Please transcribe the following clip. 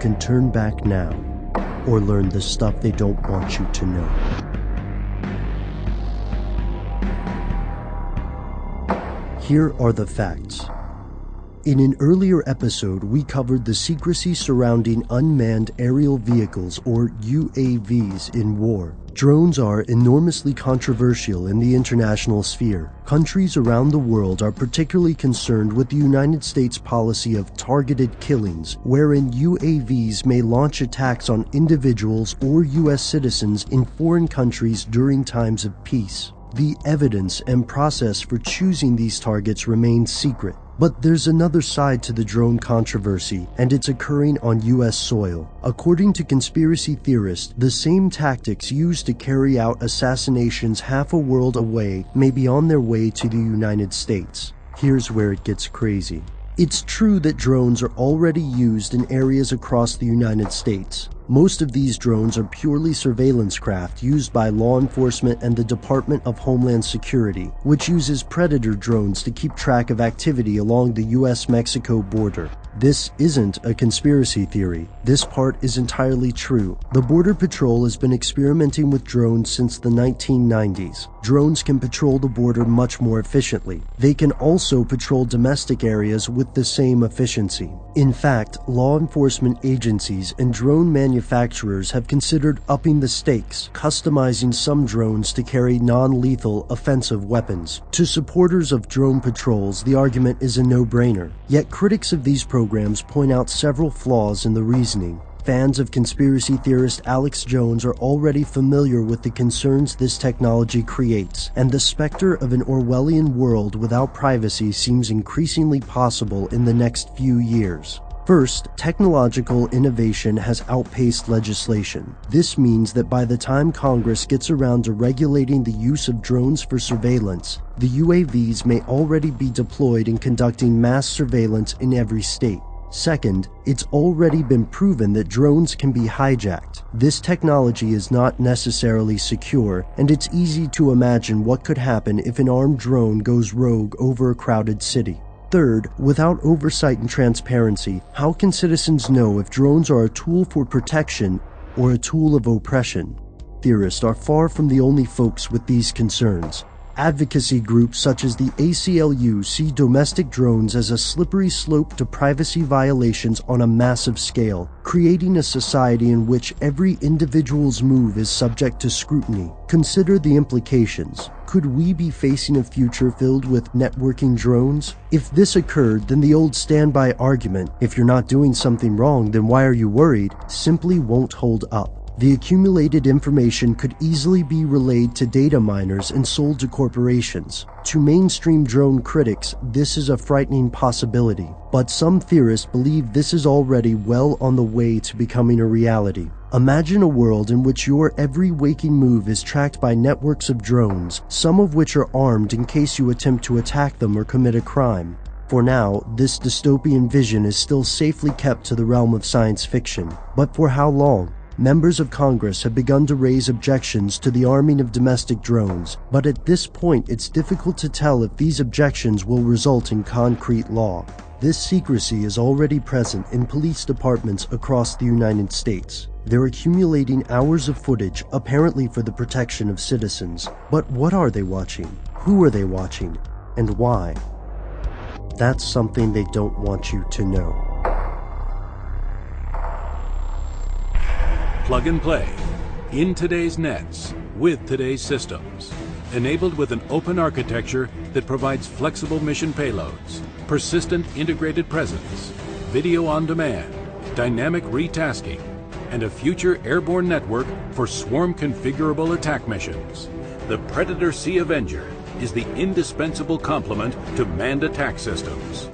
can turn back now or learn the stuff they don't want you to know. Here are the facts. In an earlier episode, we covered the secrecy surrounding unmanned aerial vehicles, or UAVs, in war. Drones are enormously controversial in the international sphere. Countries around the world are particularly concerned with the United States policy of targeted killings, wherein UAVs may launch attacks on individuals or U.S. citizens in foreign countries during times of peace. The evidence and process for choosing these targets remains secret. But there's another side to the drone controversy, and it's occurring on U.S. soil. According to conspiracy theorists, the same tactics used to carry out assassinations half a world away may be on their way to the United States. Here's where it gets crazy. It's true that drones are already used in areas across the United States. Most of these drones are purely surveillance craft used by law enforcement and the Department of Homeland Security, which uses Predator drones to keep track of activity along the US-Mexico border. This isn't a conspiracy theory. This part is entirely true. The Border Patrol has been experimenting with drones since the 1990s. Drones can patrol the border much more efficiently. They can also patrol domestic areas with the same efficiency. In fact, law enforcement agencies and drone manufacturers have considered upping the stakes, customizing some drones to carry non-lethal offensive weapons. To supporters of drone patrols, the argument is a no-brainer. Yet critics of these programs point out several flaws in the reasoning. Fans of conspiracy theorist Alex Jones are already familiar with the concerns this technology creates, and the specter of an Orwellian world without privacy seems increasingly possible in the next few years. First, technological innovation has outpaced legislation. This means that by the time Congress gets around to regulating the use of drones for surveillance, the UAVs may already be deployed in conducting mass surveillance in every state. Second, it's already been proven that drones can be hijacked. This technology is not necessarily secure, and it's easy to imagine what could happen if an armed drone goes rogue over a crowded city. Third, without oversight and transparency, how can citizens know if drones are a tool for protection or a tool of oppression? Theorists are far from the only folks with these concerns. Advocacy groups such as the ACLU see domestic drones as a slippery slope to privacy violations on a massive scale, creating a society in which every individual's move is subject to scrutiny. Consider the implications. Could we be facing a future filled with networking drones? If this occurred, then the old standby argument, if you're not doing something wrong, then why are you worried, simply won't hold up. The accumulated information could easily be relayed to data miners and sold to corporations. To mainstream drone critics, this is a frightening possibility, but some theorists believe this is already well on the way to becoming a reality. Imagine a world in which your every waking move is tracked by networks of drones, some of which are armed in case you attempt to attack them or commit a crime. For now, this dystopian vision is still safely kept to the realm of science fiction. But for how long? Members of Congress have begun to raise objections to the arming of domestic drones, but at this point it's difficult to tell if these objections will result in concrete law. This secrecy is already present in police departments across the United States. They're accumulating hours of footage, apparently for the protection of citizens. But what are they watching? Who are they watching? And why? That's something they don't want you to know. Plug and play, in today's nets, with today's systems. Enabled with an open architecture that provides flexible mission payloads, persistent integrated presence, video on demand, dynamic retasking, and a future airborne network for swarm configurable attack missions. The Predator Sea Avenger is the indispensable complement to manned attack systems.